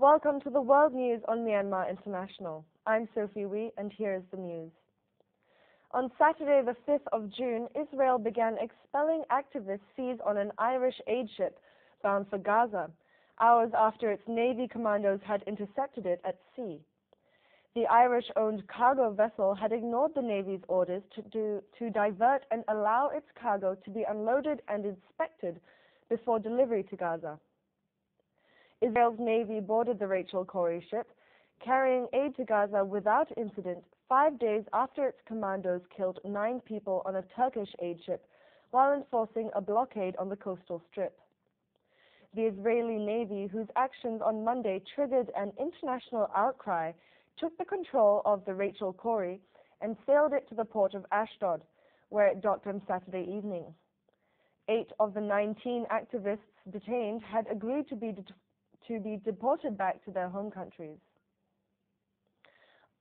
Welcome to the World News on Myanmar International. I'm Sophie Wee, and here's the news. On Saturday, the 5th of June, Israel began expelling activists seized on an Irish aid ship bound for Gaza, hours after its Navy commandos had intercepted it at sea. The Irish-owned cargo vessel had ignored the Navy's orders to divert and allow its cargo to be unloaded and inspected before delivery to Gaza. Israel's Navy boarded the Rachel Corrie ship, carrying aid to Gaza without incident 5 days after its commandos killed 9 people on a Turkish aid ship while enforcing a blockade on the coastal strip. The Israeli Navy, whose actions on Monday triggered an international outcry, took the control of the Rachel Corrie and sailed it to the port of Ashdod, where it docked on Saturday evening. 8 of the 19 activists detained had agreed to be deported back to their home countries.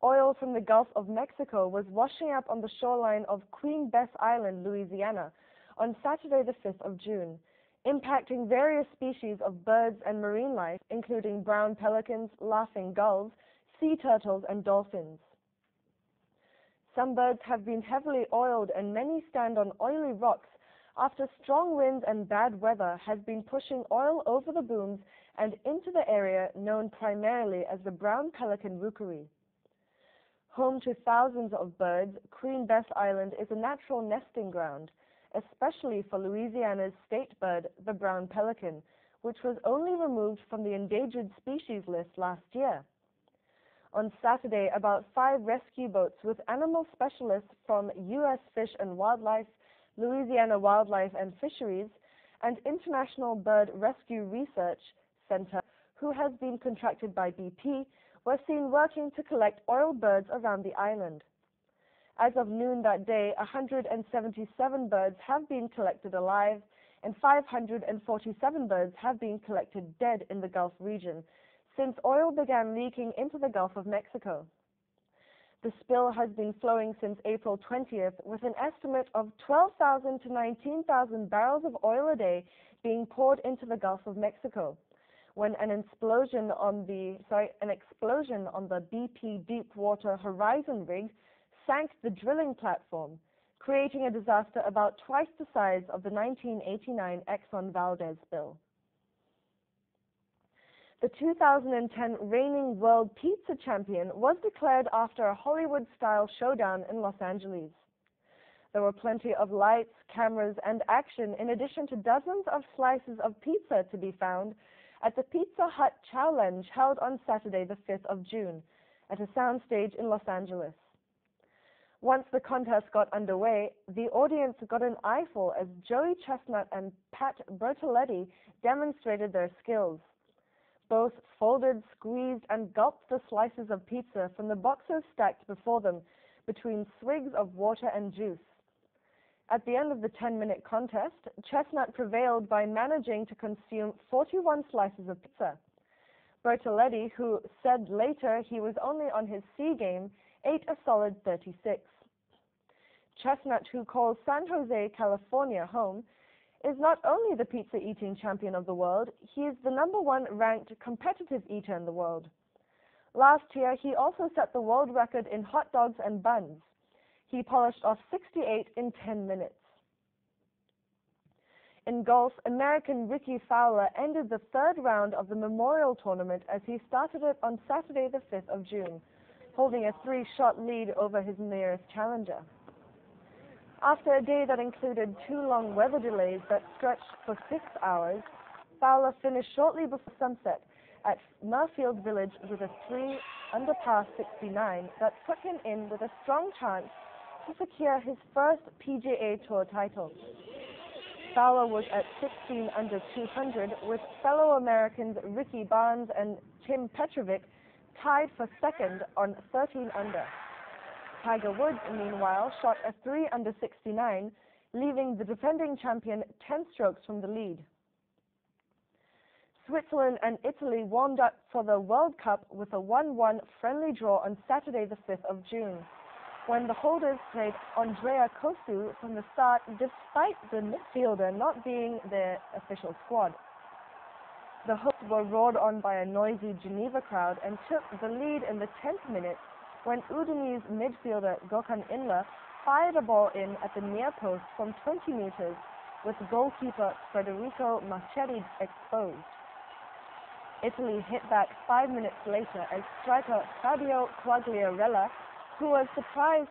Oil from the Gulf of Mexico was washing up on the shoreline of Queen Bess Island, Louisiana, on Saturday the 5th of June, impacting various species of birds and marine life, including brown pelicans, laughing gulls, sea turtles, and dolphins. Some birds have been heavily oiled, and many stand on oily rocks after strong winds and bad weather has been pushing oil over the booms and into the area known primarily as the brown pelican rookery. Home to thousands of birds, Queen Bess Island is a natural nesting ground, especially for Louisiana's state bird, the brown pelican, which was only removed from the endangered species list last year. On Saturday, about 5 rescue boats with animal specialists from U.S. Fish and Wildlife, Louisiana Wildlife and Fisheries, and International Bird Rescue Research Center, who has been contracted by BP, were seen working to collect oil birds around the island. As of noon that day, 177 birds have been collected alive, and 547 birds have been collected dead in the Gulf region since oil began leaking into the Gulf of Mexico. The spill has been flowing since April 20th, with an estimate of 12,000 to 19,000 barrels of oil a day being poured into the Gulf of Mexico, when an explosion on the BP Deepwater Horizon rig sank the drilling platform, creating a disaster about twice the size of the 1989 Exxon Valdez spill. The 2010 reigning world pizza champion was declared after a Hollywood-style showdown in Los Angeles. There were plenty of lights, cameras, and action, in addition to dozens of slices of pizza to be found at the Pizza Hut Challenge held on Saturday the 5th of June at a soundstage in Los Angeles. Once the contest got underway, the audience got an eyeful as Joey Chestnut and Pat Bertoletti demonstrated their skills. Both folded, squeezed, and gulped the slices of pizza from the boxes stacked before them between swigs of water and juice. At the end of the 10-minute contest, Chestnut prevailed by managing to consume 41 slices of pizza. Bertoletti, who said later he was only on his C game, ate a solid 36. Chestnut, who calls San Jose, California, home, is not only the pizza-eating champion of the world, he is the #1 ranked competitive eater in the world. Last year, he also set the world record in hot dogs and buns. He polished off 68 in 10 minutes. In golf, American Ricky Fowler ended the 3rd round of the Memorial Tournament as he started it on Saturday the 5th of June, holding a 3-shot lead over his nearest challenger. After a day that included 2 long weather delays that stretched for 6 hours, Fowler finished shortly before sunset at Murfield Village with a 3 under par 69 that put him in with a strong chance to secure his first PGA Tour title. Fowler was at 16 under 200 with fellow Americans Ricky Barnes and Tim Petrovic tied for 2nd on 13 under. Tiger Woods, meanwhile, shot a 3 under 69, leaving the defending champion 10 strokes from the lead. Switzerland and Italy warmed up for the World Cup with a 1-1 friendly draw on Saturday the 5th of June, when the holders played Andrea Kosu from the start despite the midfielder not being their official squad. The hopes were roared on by a noisy Geneva crowd and took the lead in the 10th minute when Udinese midfielder Gökhan Inler fired a ball in at the near post from 20 meters with goalkeeper Federico Marchetti exposed. Italy hit back 5 minutes later as striker Fabio Quagliarella, who surprised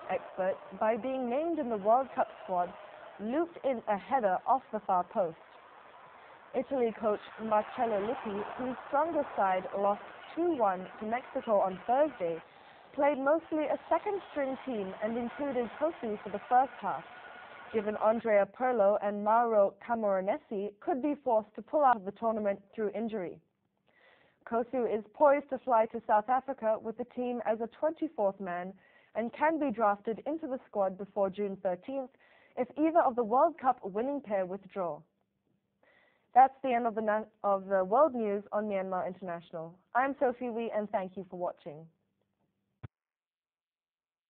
experts by being named in the World Cup squad, looped in a header off the far post. Italy coach Marcello Lippi, whose strongest side lost 2-1 to Mexico on Thursday, played mostly a second-string team and included Cosu for the first half, given Andrea Pirlo and Mauro Camoranesi could be forced to pull out of the tournament through injury. Cosu is poised to fly to South Africa with the team as a 24th man and can be drafted into the squad before June 13th if either of the World Cup winning pair withdraw. That's the end of the world news on Myanmar International. I'm Sophie Wee, and thank you for watching.